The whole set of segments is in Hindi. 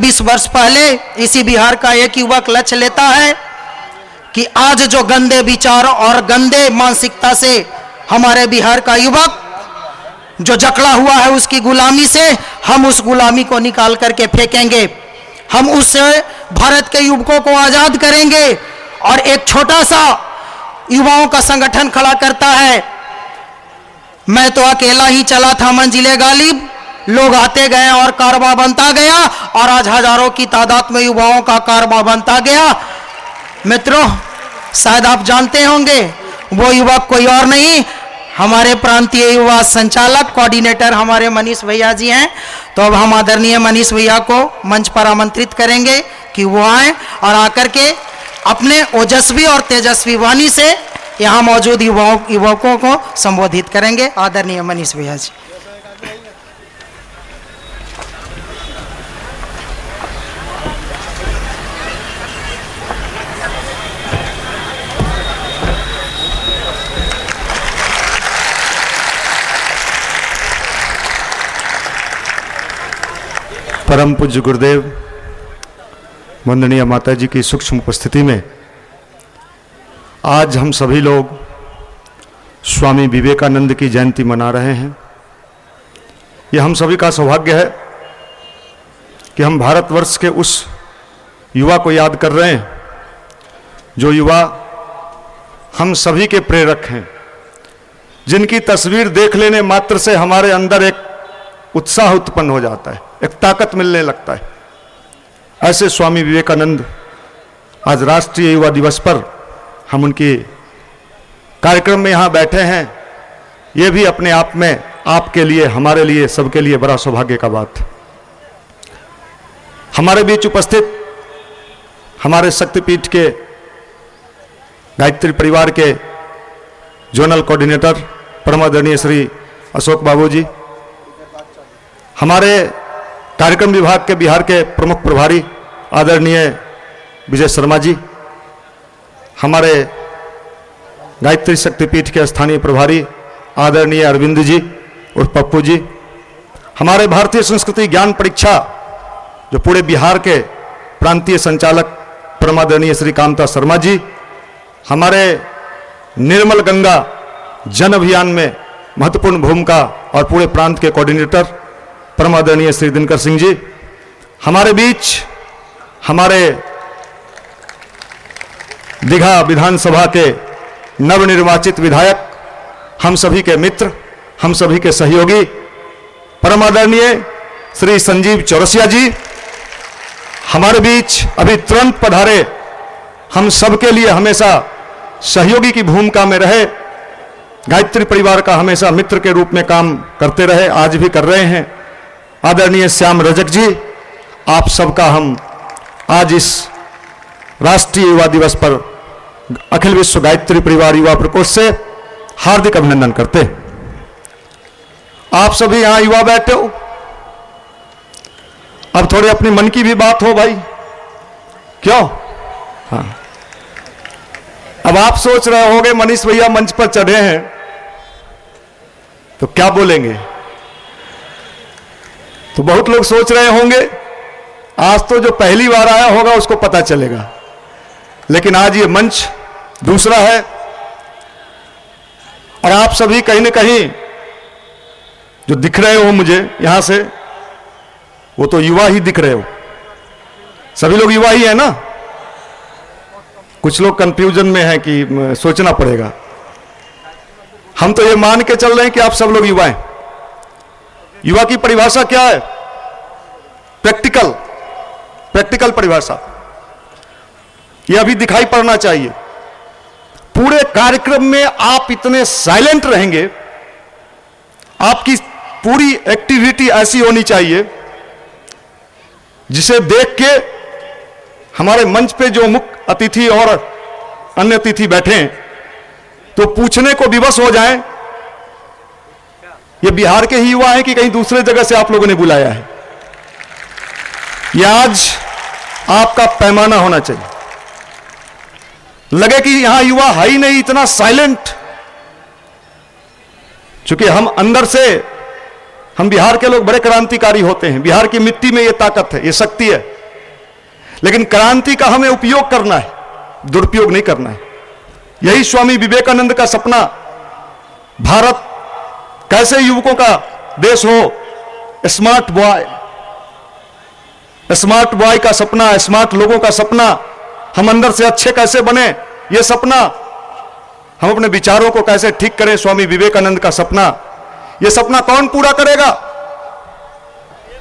20 वर्ष पहले इसी बिहार का एक युवक लक्ष्य लेता है कि आज जो गंदे विचार और गंदे मानसिकता से हमारे बिहार का युवक जो जकड़ा हुआ है उसकी गुलामी से, हम उस गुलामी को निकाल करके फेंकेंगे। हम उससे भारत के युवकों को आजाद करेंगे। और एक छोटा सा युवाओं का संगठन खड़ा करता है। मैं तो अकेला ही चला था मंजिले गालिब, लोग आते गए और कारवां बनता गया, और आज हजारों की तादाद में युवाओं का कारवां बनता गया। मित्रों, शायद आप जानते होंगे वो युवक कोई और नहीं, हमारे प्रांतीय युवा संचालक कोऑर्डिनेटर हमारे मनीष भैया जी हैं। तो अब हम आदरणीय मनीष भैया को मंच पर आमंत्रित करेंगे कि वो आए और आकर के अपने ओजस्वी और तेजस्वी वाणी से यहाँ मौजूद युवकों को संबोधित करेंगे। आदरणीय मनीष भैया जी। परम पूज्य गुरुदेव, वंदनीय माता जी की सूक्ष्म उपस्थिति में आज हम सभी लोग स्वामी विवेकानंद की जयंती मना रहे हैं। यह हम सभी का सौभाग्य है कि हम भारतवर्ष के उस युवा को याद कर रहे हैं जो युवा हम सभी के प्रेरक हैं, जिनकी तस्वीर देख लेने मात्र से हमारे अंदर एक उत्साह उत्पन्न हो जाता है, एक ताकत मिलने लगता है। ऐसे स्वामी विवेकानंद आज राष्ट्रीय युवा दिवस पर हम उनके कार्यक्रम में यहाँ बैठे हैं। ये भी अपने आप में आपके लिए, हमारे लिए, सबके लिए बड़ा सौभाग्य का बात है। हमारे बीच उपस्थित हमारे शक्तिपीठ के गायत्री परिवार के जोनल कोऑर्डिनेटर परम आदरणीय श्री अशोक बाबू जी, हमारे कार्यक्रम विभाग के बिहार के प्रमुख प्रभारी आदरणीय विजय शर्मा जी, हमारे गायत्री शक्तिपीठ के स्थानीय प्रभारी आदरणीय अरविंद जी और पप्पू जी, हमारे भारतीय संस्कृति ज्ञान परीक्षा जो पूरे बिहार के प्रांतीय संचालक परम आदरणीय श्री कामता शर्मा जी, हमारे निर्मल गंगा जन अभियान में महत्वपूर्ण भूमिका और पूरे प्रांत के कोऑर्डिनेटर परम आदरणीय श्री दिनकर सिंह जी, हमारे बीच हमारे दीघा विधानसभा के नवनिर्वाचित विधायक, हम सभी के मित्र, हम सभी के सहयोगी परम आदरणीय श्री संजीव चौरसिया जी, हमारे बीच अभी तुरंत पधारे, हम सबके लिए हमेशा सहयोगी की भूमिका में रहे, गायत्री परिवार का हमेशा मित्र के रूप में काम करते रहे, आज भी कर रहे हैं, आदरणीय श्याम रजक जी, आप सबका हम आज इस राष्ट्रीय युवा दिवस पर अखिल विश्व गायत्री परिवार युवा प्रकोष्ठ से हार्दिक अभिनंदन करते हैं। आप सभी यहां युवा बैठे हो, अब थोड़ी अपनी मन की भी बात हो भाई, क्यों? हाँ, अब आप सोच रहे होंगे मनीष भैया मंच पर चढ़े हैं तो क्या बोलेंगे, तो बहुत लोग सोच रहे होंगे आज तो जो पहली बार आया होगा उसको पता चलेगा, लेकिन आज ये मंच दूसरा है और आप सभी कहीं न कहीं जो दिख रहे हो मुझे यहां से, वो तो युवा ही दिख रहे हो। सभी लोग युवा ही है ना? कुछ लोग कंफ्यूजन में हैं कि सोचना पड़ेगा। हम तो ये मान के चल रहे हैं कि आप सब लोग युवा हैं। युवा की परिभाषा क्या है? प्रैक्टिकल परिभाषा यह अभी दिखाई पड़ना चाहिए। पूरे कार्यक्रम में आप इतने साइलेंट रहेंगे, आपकी पूरी एक्टिविटी ऐसी होनी चाहिए जिसे देख के हमारे मंच पे जो मुख्य अतिथि और अन्य अतिथि बैठे हैं तो पूछने को विवश हो जाएं, ये बिहार के ही युवा हैं कि कहीं दूसरे जगह से आप लोगों ने बुलाया है। यह आज आपका पैमाना होना चाहिए, लगे कि यहां युवा है ही नहीं, इतना साइलेंट। चूंकि हम अंदर से, हम बिहार के लोग बड़े क्रांतिकारी होते हैं, बिहार की मिट्टी में यह ताकत है, यह शक्ति है। लेकिन क्रांति का हमें उपयोग करना है, दुरुपयोग नहीं करना है। यही स्वामी विवेकानंद का सपना, भारत कैसे युवकों का देश हो, स्मार्ट बॉय का सपना, स्मार्ट लोगों का सपना, हम अंदर से अच्छे कैसे बने, यह सपना, हम अपने विचारों को कैसे ठीक करें, स्वामी विवेकानंद का सपना। यह सपना कौन पूरा करेगा?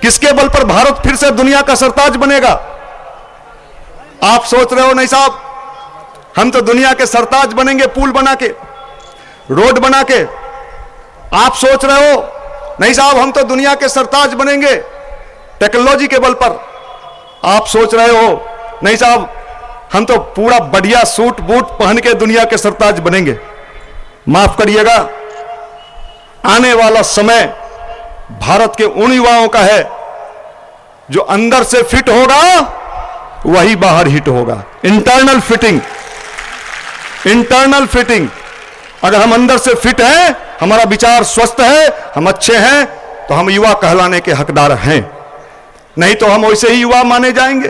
किसके बल पर भारत फिर से दुनिया का सरताज बनेगा? आप सोच रहे हो नहीं साहब, हम तो दुनिया के सरताज बनेंगे पुल बना के, रोड बना के। आप सोच रहे हो नहीं साहब, हम तो दुनिया के सरताज बनेंगे टेक्नोलॉजी के बल पर। आप सोच रहे हो नहीं साहब, हम तो पूरा बढ़िया सूट बूट पहन के दुनिया के सरताज बनेंगे। माफ करिएगा, आने वाला समय भारत के उन युवाओं का है जो अंदर से फिट होगा वही बाहर हिट होगा। Internal fitting. अगर हम अंदर से फिट हैं, हमारा विचार स्वस्थ है, हम अच्छे हैं, तो हम युवा कहलाने के हकदार हैं। नहीं तो हम वैसे ही युवा माने जाएंगे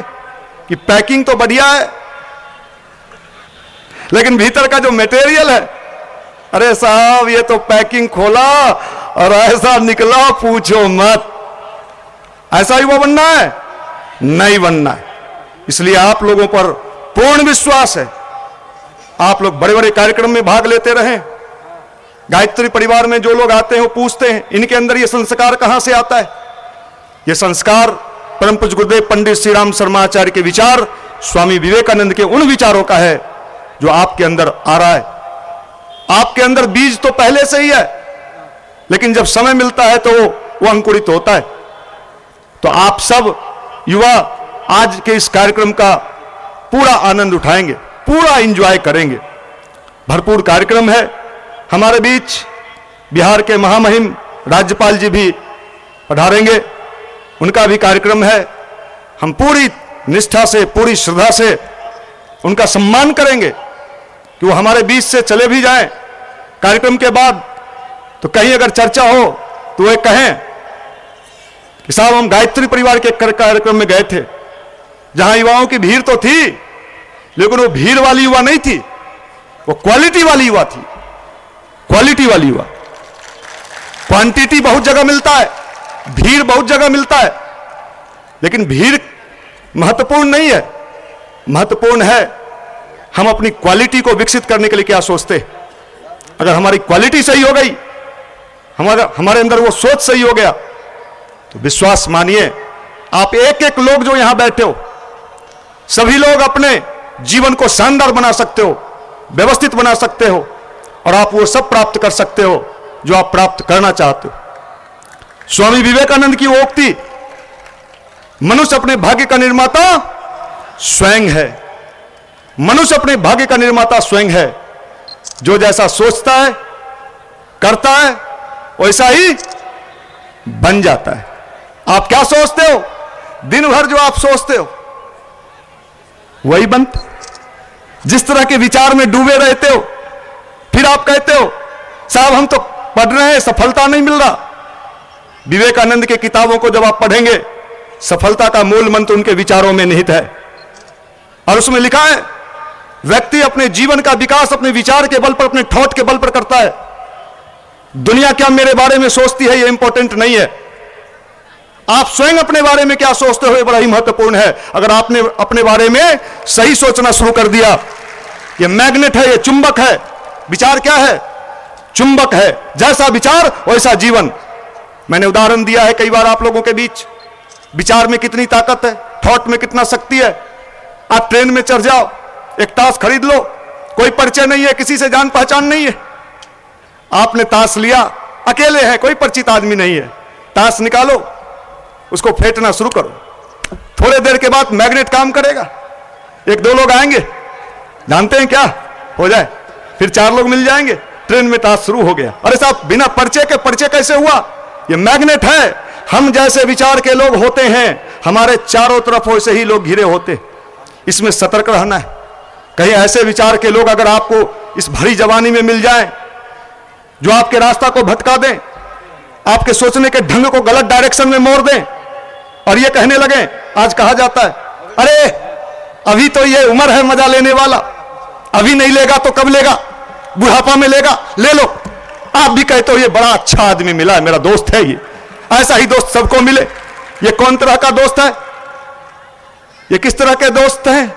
कि पैकिंग तो बढ़िया है, लेकिन भीतर का जो मटेरियल है, अरे साहब ये तो पैकिंग खोला और ऐसा निकला पूछो मत। ऐसा युवा बनना है? नहीं बनना है। इसलिए आप लोगों पर पूर्ण विश्वास है। आप लोग बड़े बड़े कार्यक्रम में भाग लेते रहे। गायत्री परिवार में जो लोग आते हैं वो पूछते हैं इनके अंदर ये संस्कार कहां से आता है? ये संस्कार परम पूज्य गुरुदेव पंडित श्री राम शर्माचार्य के विचार, स्वामी विवेकानंद के उन विचारों का है जो आपके अंदर आ रहा है। आपके अंदर बीज तो पहले से ही है, लेकिन जब समय मिलता है तो वो अंकुरित होता है। तो आप सब युवा आज के इस कार्यक्रम का पूरा आनंद उठाएंगे, पूरा एंजॉय करेंगे। भरपूर कार्यक्रम है हमारे बीच। बिहार के महामहिम राज्यपाल जी भी पधारेंगे, उनका भी कार्यक्रम है। हम पूरी निष्ठा से, पूरी श्रद्धा से उनका सम्मान करेंगे कि वो हमारे बीच से चले भी जाएं कार्यक्रम के बाद, तो कहीं अगर चर्चा हो तो वे कहें कि साहब हम गायत्री परिवार के कार्यक्रम में गए थे, जहां युवाओं की भीड़ तो थी, लेकिन वो भीड़ वाली युवा नहीं थी, वो क्वालिटी वाली युवा थी। क्वालिटी वाली युवा। क्वांटिटी बहुत जगह मिलता है, भीड़ बहुत जगह मिलता है, लेकिन भीड़ महत्वपूर्ण नहीं है। महत्वपूर्ण है हम अपनी क्वालिटी को विकसित करने के लिए क्या सोचते। अगर हमारी क्वालिटी सही हो गई, हमारे अंदर वो सोच सही हो गया, तो विश्वास मानिए आप एक एक लोग जो यहां बैठे हो, सभी लोग अपने जीवन को शानदार बना सकते हो, व्यवस्थित बना सकते हो, और आप वो सब प्राप्त कर सकते हो जो आप प्राप्त करना चाहते हो। स्वामी विवेकानंद की वो उक्ति, मनुष्य अपने भाग्य का निर्माता स्वयं है। मनुष्य अपने भाग्य का निर्माता स्वयं है। जो जैसा सोचता है, करता है, वैसा ही बन जाता है। आप क्या सोचते हो, दिन भर जो आप सोचते हो वही बनता। जिस तरह के विचार में डूबे रहते हो, फिर आप कहते हो साहब हम तो पढ़ रहे हैं, सफलता नहीं मिल रहा। विवेकानंद के किताबों को जब आप पढ़ेंगे, सफलता का मूल मंत्र उनके विचारों में निहित है, और उसमें लिखा है व्यक्ति अपने जीवन का विकास अपने विचार के बल पर, अपने थॉट के बल पर करता है। दुनिया क्या मेरे बारे में सोचती है, यह इंपॉर्टेंट नहीं है। आप स्वयं अपने बारे में क्या सोचते हो, यह बड़ा ही महत्वपूर्ण है। अगर आपने अपने बारे में सही सोचना शुरू कर दिया, यह मैग्नेट है, यह चुंबक है। विचार क्या है? चुंबक है। जैसा विचार वैसा जीवन। मैंने उदाहरण दिया है कई बार आप लोगों के बीच। विचार में कितनी ताकत है, थॉट में कितना शक्ति है। आप ट्रेन में चढ़ जाओ, एक ताश खरीद लो, कोई परिचय नहीं है, किसी से जान पहचान नहीं है, आपने ताश लिया, अकेले हैं, कोई परिचित आदमी नहीं है, ताश निकालो, उसको फेंटना शुरू करो, थोड़े देर के बाद मैग्नेट काम करेगा। एक दो लोग आएंगे, जानते हैं क्या हो जाए, फिर चार लोग मिल जाएंगे, ट्रेन में ताश शुरू हो गया। अरे साहब बिना परिचय के परिचय कैसे हुआ? ये मैग्नेट है। हम जैसे विचार के लोग होते हैं, हमारे चारों तरफ वैसे ही लोग घिरे होते। इसमें सतर्क रहना है। कहीं ऐसे विचार के लोग अगर आपको इस भरी जवानी में मिल जाएं, जो आपके रास्ता को भटका दें, आपके सोचने के ढंग को गलत डायरेक्शन में मोड़ दें, और ये कहने लगे, आज कहा जाता है अरे अभी तो ये उम्र है मजा लेने वाला, अभी नहीं लेगा तो कब लेगा, बुढ़ापा में लेगा, ले लो। आप भी कहते हो ये बड़ा अच्छा आदमी मिला है, मेरा दोस्त है ये, ऐसा ही दोस्त सबको मिले। ये कौन तरह का दोस्त है, ये किस तरह के दोस्त हैं?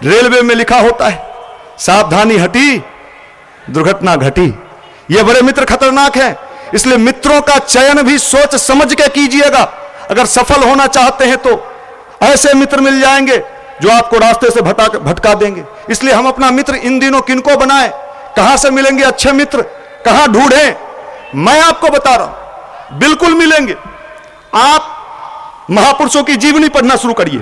रेलवे में लिखा होता है सावधानी हटी दुर्घटना घटी। ये बड़े मित्र खतरनाक हैं, इसलिए मित्रों का चयन भी सोच समझ के कीजिएगा। अगर सफल होना चाहते हैं तो ऐसे मित्र मिल जाएंगे जो आपको रास्ते से भटका देंगे। इसलिए हम अपना मित्र इन दिनों किनको बनाएं, कहां से मिलेंगे अच्छे मित्र, कहां ढूंढें? मैं आपको बता रहा हूं, बिल्कुल मिलेंगे। आप महापुरुषों की जीवनी पढ़ना शुरू करिए,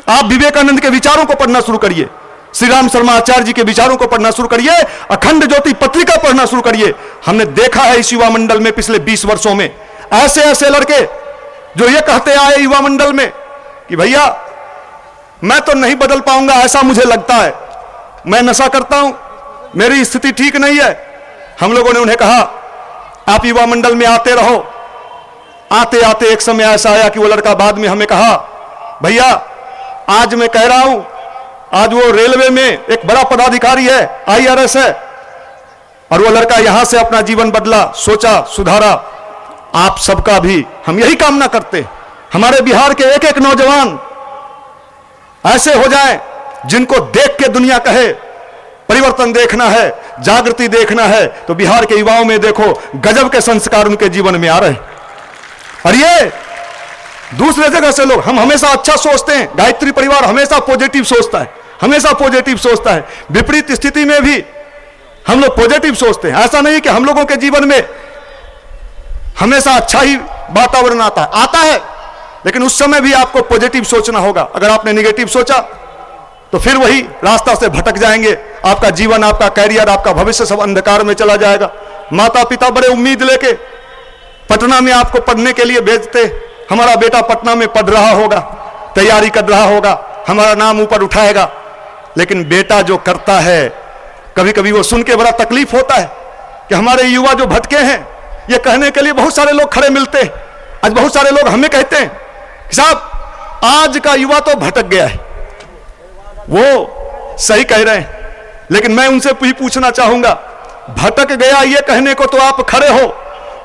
आप विवेकानंद के विचारों को पढ़ना शुरू करिए, श्री राम शर्मा आचार्य जी के विचारों को पढ़ना शुरू करिए, अखंड ज्योति पत्रिका पढ़ना शुरू करिए। हमने देखा है इस युवा मंडल में पिछले 20 वर्षों में ऐसे ऐसे लड़के जो ये कहते आए युवा मंडल में कि भैया मैं तो नहीं बदल पाऊंगा, ऐसा मुझे लगता है, मैं नशा करता हूं, मेरी स्थिति ठीक नहीं है। हम लोगों ने उन्हें कहा आप युवा मंडल में आते रहो। आते आते एक समय ऐसा आया कि वो लड़का बाद में हमें कहा भैया आज मैं कह रहा हूं, आज वो रेलवे में एक बड़ा पदाधिकारी है, IRS है, और वो लड़का यहां से अपना जीवन बदला, सोचा, सुधारा। आप सबका भी हम यही कामना करते, हमारे बिहार के एक एक नौजवान ऐसे हो जाएं जिनको देख के दुनिया कहे परिवर्तन देखना है, जागृति देखना है। तो बिहार के युवाओं में देखो गजब के संस्कार उनके जीवन में आ रहे हैं। और ये दूसरे जगह से लोग, हम हमेशा अच्छा सोचते हैं, गायत्री परिवार हमेशा पॉजिटिव सोचता है, हमेशा पॉजिटिव सोचता है। विपरीत स्थिति में भी हम लोग पॉजिटिव सोचते हैं। ऐसा नहीं कि हम लोगों के जीवन में हमेशा अच्छा ही वातावरण आता है, लेकिन उस समय भी आपको पॉजिटिव सोचना होगा। अगर आपने नेगेटिव सोचा तो फिर वही रास्ता से भटक जाएंगे। आपका जीवन, आपका कैरियर, आपका भविष्य सब अंधकार में चला जाएगा। माता पिता बड़े उम्मीद लेके पटना में आपको पढ़ने के लिए भेजते, हमारा बेटा पटना में पढ़ रहा होगा, तैयारी कर रहा होगा, हमारा नाम ऊपर उठाएगा। लेकिन बेटा जो करता है, कभी कभी वो सुन के बड़ा तकलीफ होता है कि हमारे युवा जो भटके हैं, ये कहने के लिए बहुत सारे लोग खड़े मिलते हैं। आज बहुत सारे लोग हमें कहते हैं कि साहब आज का युवा तो भटक गया है। वो सही कह रहे हैं, लेकिन मैं उनसे भी पूछना चाहूंगा, भटक गया ये कहने को तो आप खड़े हो,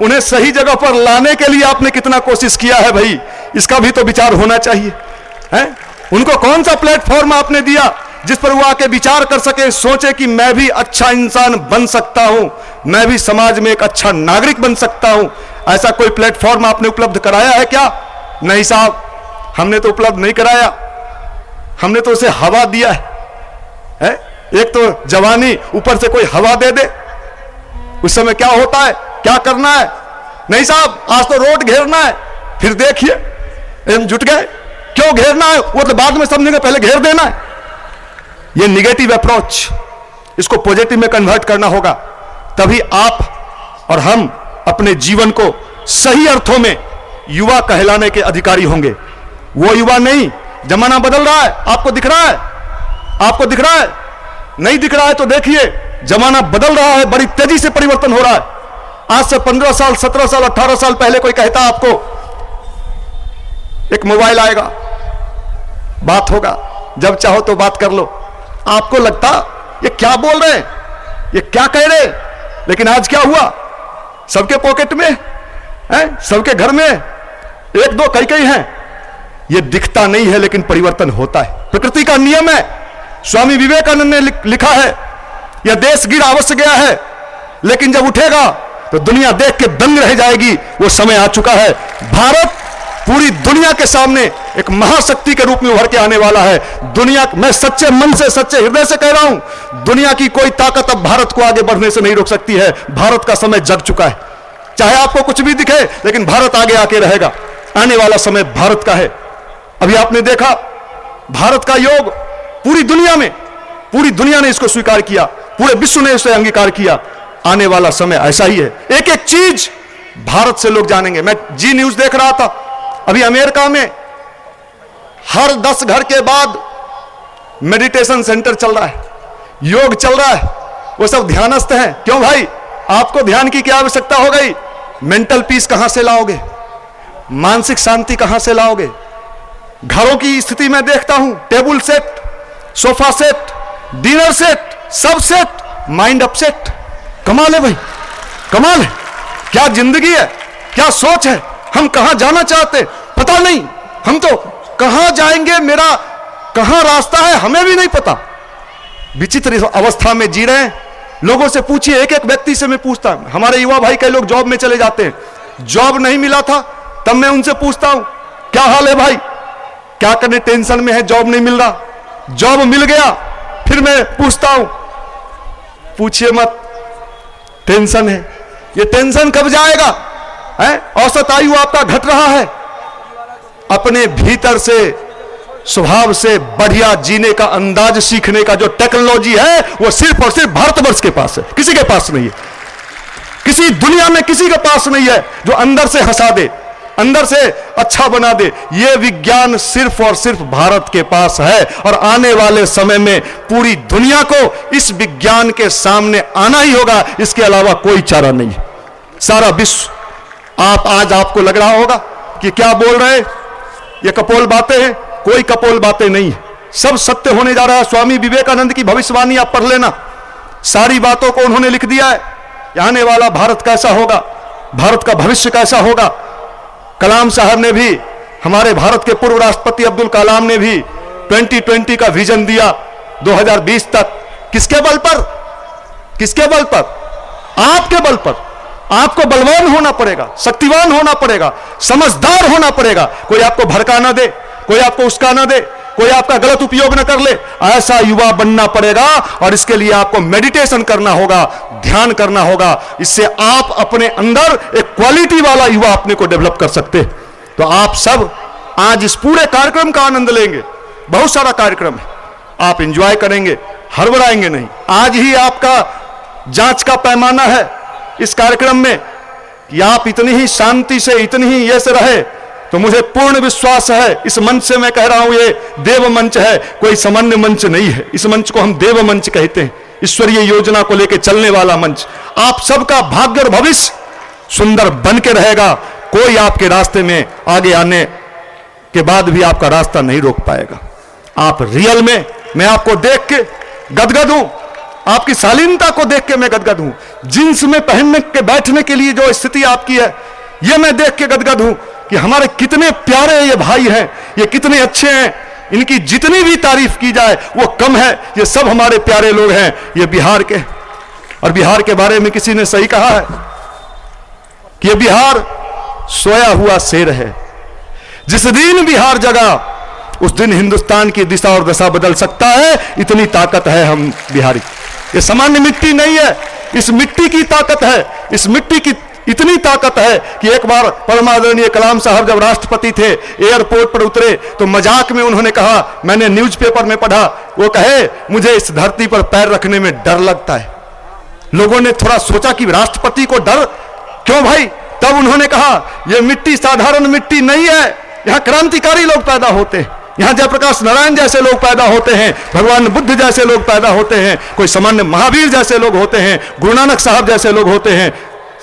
उन्हें सही जगह पर लाने के लिए आपने कितना कोशिश किया है भाई, इसका भी तो विचार होना चाहिए, है? उनको कौन सा प्लेटफॉर्म आपने दिया जिस पर वो आके विचार कर सके, सोचे कि मैं भी अच्छा इंसान बन सकता हूं, मैं भी समाज में एक अच्छा नागरिक बन सकता हूं? ऐसा कोई प्लेटफॉर्म आपने उपलब्ध कराया है क्या? नहीं साहब, हमने तो उपलब्ध नहीं कराया, हमने तो उसे हवा दिया है? एक तो जवानी, ऊपर से कोई हवा दे दे, उस समय क्या होता है, क्या करना है? नहीं साहब आज तो रोड घेरना है, फिर देखिए हम जुट गए। क्यों घेरना है? वो तो बाद में समझेंगे, पहले घेर देना है। ये निगेटिव अप्रोच, इसको पॉजिटिव में कन्वर्ट करना होगा, तभी आप और हम अपने जीवन को सही अर्थों में युवा कहलाने के अधिकारी होंगे। वो युवा नहीं, जमाना बदल रहा है, आपको दिख रहा है? आपको दिख रहा है? नहीं दिख रहा है तो देखिए, जमाना बदल रहा है, बड़ी तेजी से परिवर्तन हो रहा है। आज से 15 साल, 17 साल, 18 साल पहले कोई कहता आपको एक मोबाइल आएगा, बात होगा, जब चाहो तो बात कर लो, आपको लगता ये क्या बोल रहे हैं, ये क्या कह रहे हैं? लेकिन आज क्या हुआ? सबके पॉकेट में है, सबके घर में एक दो कई हैं। ये दिखता नहीं है लेकिन परिवर्तन होता है, प्रकृति का नियम है। स्वामी विवेकानंद ने लिखा है, यह देश गिर अवश्य गया है, लेकिन जब उठेगा तो दुनिया देख के दंग रह जाएगी। वो समय आ चुका है। भारत पूरी दुनिया के सामने एक महाशक्ति के रूप में उभर के आने वाला है। दुनिया, मैं सच्चे मन से, सच्चे हृदय से कह रहा हूं, दुनिया की कोई ताकत अब भारत को आगे बढ़ने से नहीं रोक सकती है। भारत का समय जग चुका है, चाहे आपको कुछ भी दिखे, लेकिन भारत आगे आके रहेगा। आने वाला समय भारत का है। अभी आपने देखा भारत का योग पूरी दुनिया ने इसको स्वीकार किया, पूरे विश्व ने इसे अंगीकार किया। आने वाला समय ऐसा ही है, एक एक चीज भारत से लोग जानेंगे। मैं जी न्यूज देख रहा था, अभी अमेरिका में हर 10 घर के बाद मेडिटेशन सेंटर चल रहा है, योग चल रहा है। वो सब ध्यानस्थ हैं। क्यों भाई? आपको ध्यान की क्या आवश्यकता हो गई? मेंटल पीस कहां से लाओगे? मानसिक शांति कहां से लाओगे? घरों की स्थिति में देखता हूं, table set sofa set, dinner set, सब सेट, माइंड अपसेट। कमाल है भाई, कमाल है। क्या जिंदगी है, क्या सोच है। हम कहां जाना चाहते पता नहीं, हम तो कहां जाएंगे, मेरा कहां रास्ता है हमें भी नहीं पता। विचित्र अवस्था में जी रहे हैं। लोगों से पूछिए, एक एक व्यक्ति से मैं पूछता हूं। हमारे युवा भाई कई लोग जॉब में चले जाते हैं, जॉब नहीं मिला था तब मैं उनसे पूछता हूं क्या हाल है भाई, क्या करने, टेंशन में है, जॉब नहीं मिल रहा। जॉब मिल गया फिर मैं पूछता हूं, पूछिए मत, टेंशन है। ये टेंशन कब जाएगा है? औसत आयु आपका घट रहा है। अपने भीतर से, स्वभाव से बढ़िया जीने का अंदाज सीखने का जो टेक्नोलॉजी है वो सिर्फ और सिर्फ भारतवर्ष के पास है, किसी के पास नहीं है। किसी दुनिया में किसी के पास नहीं है जो अंदर से हंसा दे, अंदर से अच्छा बना दे। ये विज्ञान सिर्फ और सिर्फ भारत के पास है और आने वाले समय में पूरी दुनिया को इस विज्ञान के सामने आना ही होगा, इसके अलावा कोई चारा नहीं है। सारा विश्व, आज आपको लग रहा होगा कि क्या बोल रहे हैं, ये कपोल बातें हैं। कोई कपोल बातें नहीं है, सब सत्य होने जा रहा है। स्वामी विवेकानंद की भविष्यवाणी आप पढ़ लेना, सारी बातों को उन्होंने लिख दिया है। आने वाला भारत कैसा होगा, भारत का भविष्य कैसा होगा। कलाम साहब ने भी, हमारे भारत के पूर्व राष्ट्रपति अब्दुल कलाम ने भी 2020 का विजन दिया 2020 तक। किसके बल पर, किसके बल पर? आपके बल पर। आपको बलवान होना पड़ेगा, शक्तिवान होना पड़ेगा, समझदार होना पड़ेगा। कोई आपको भड़का ना दे, कोई आपको उसका ना दे, कोई आपका गलत उपयोग ना कर ले। ऐसा युवा बनना पड़ेगा और इसके लिए आपको मेडिटेशन करना होगा, ध्यान करना होगा। इससे आप अपने अंदर एक क्वालिटी वाला युवा अपने को डेवलप कर सकते। तो आप सब आज इस पूरे कार्यक्रम का आनंद लेंगे। बहुत सारा कार्यक्रम है, आप एंजॉय करेंगे, हड़बड़ाएंगे नहीं। आज ही आपका जांच का पैमाना है इस कार्यक्रम में कि आप इतनी ही शांति से, इतनी ही ये से रहे। तो मुझे पूर्ण विश्वास है, इस मंच से मैं कह रहा हूं, ये देव मंच है, कोई सामान्य मंच नहीं है। इस मंच को हम देव मंच कहते हैं, ईश्वरीय योजना को लेकर चलने वाला मंच। आप सबका भाग्य और भविष्य सुंदर बन के रहेगा। कोई आपके रास्ते में आगे आने के बाद भी आपका रास्ता नहीं रोक पाएगा। आप रियल में, मैं आपको देख के गदगद हूं, आपकी शालीनता को देख के मैं गदगद हूं। जींस में पहनने के बैठने के लिए जो स्थिति आपकी है, ये मैं देख के गदगद हूं कि हमारे कितने प्यारे ये भाई हैं, ये कितने अच्छे हैं। इनकी जितनी भी तारीफ की जाए वो कम है। ये सब हमारे प्यारे लोग हैं, ये बिहार के। और बिहार के बारे में किसी ने सही कहा है कि ये बिहार सोया हुआ शेर है। जिस दिन बिहार जगा उस दिन हिंदुस्तान की दिशा और दशा बदल सकता है। इतनी ताकत है हम बिहारी। ये सामान्य मिट्टी नहीं है, इस मिट्टी की ताकत है। इस मिट्टी की इतनी ताकत है कि एक बार परमादरणीय कलाम साहब जब राष्ट्रपति थे, एयरपोर्ट पर उतरे तो मजाक में उन्होंने कहा, मैंने न्यूज़पेपर में पढ़ा, वो कहे मुझे इस धरती पर पैर रखने में डर लगता है। लोगों ने थोड़ा सोचा कि राष्ट्रपति को डर क्यों भाई? तब उन्होंने कहा, यह मिट्टी साधारण मिट्टी नहीं है, यहां क्रांतिकारी लोग पैदा होते हैं, यहां जयप्रकाश नारायण जैसे लोग पैदा होते हैं, भगवान बुद्ध जैसे लोग पैदा होते हैं, कोई सामान्य महावीर जैसे लोग होते हैं, गुरु नानक साहब जैसे लोग होते हैं,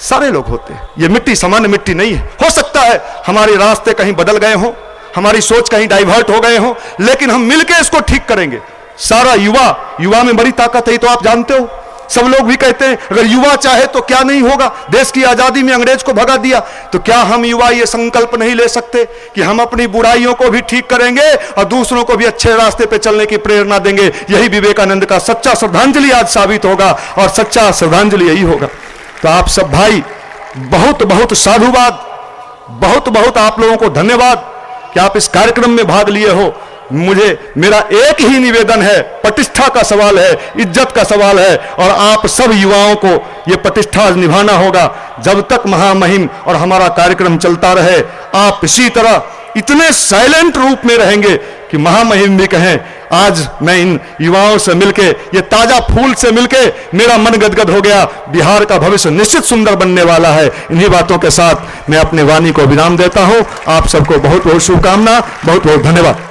सारे लोग होते हैं। ये मिट्टी सामान्य मिट्टी नहीं है। हो सकता है हमारे रास्ते कहीं बदल गए हों, हमारी सोच कहीं डाइवर्ट हो गए हों, लेकिन हम मिलकर इसको ठीक करेंगे। सारा युवा में बड़ी ताकत है, तो आप जानते हो। सब लोग भी कहते हैं अगर युवा चाहे तो क्या नहीं होगा। देश की आजादी में अंग्रेज को भगा दिया, तो क्या हम युवा ये संकल्प नहीं ले सकते कि हम अपनी बुराइयों को भी ठीक करेंगे और दूसरों को भी अच्छे रास्ते पे चलने की प्रेरणा देंगे? यही विवेकानंद का सच्चा श्रद्धांजलि आज साबित होगा और सच्चा श्रद्धांजलि यही होगा। तो आप सब भाई बहुत बहुत साधुवाद, बहुत बहुत आप लोगों को धन्यवाद कि आप इस कार्यक्रम में भाग लिए हो। मेरा एक ही निवेदन है, प्रतिष्ठा का सवाल है, इज्जत का सवाल है और आप सब युवाओं को यह प्रतिष्ठा निभाना होगा। जब तक महामहिम और हमारा कार्यक्रम चलता रहे, आप इसी तरह इतने साइलेंट रूप में रहेंगे कि महामहिम भी कहें आज मैं इन युवाओं से मिलके, ये ताजा फूल से मिलके मेरा मन गदगद हो गया। बिहार का भविष्य निश्चित सुंदर बनने वाला है। इन्हीं बातों के साथ मैं अपने वाणी को विराम देता हूं। आप सबको बहुत बहुत शुभकामना, बहुत बहुत धन्यवाद।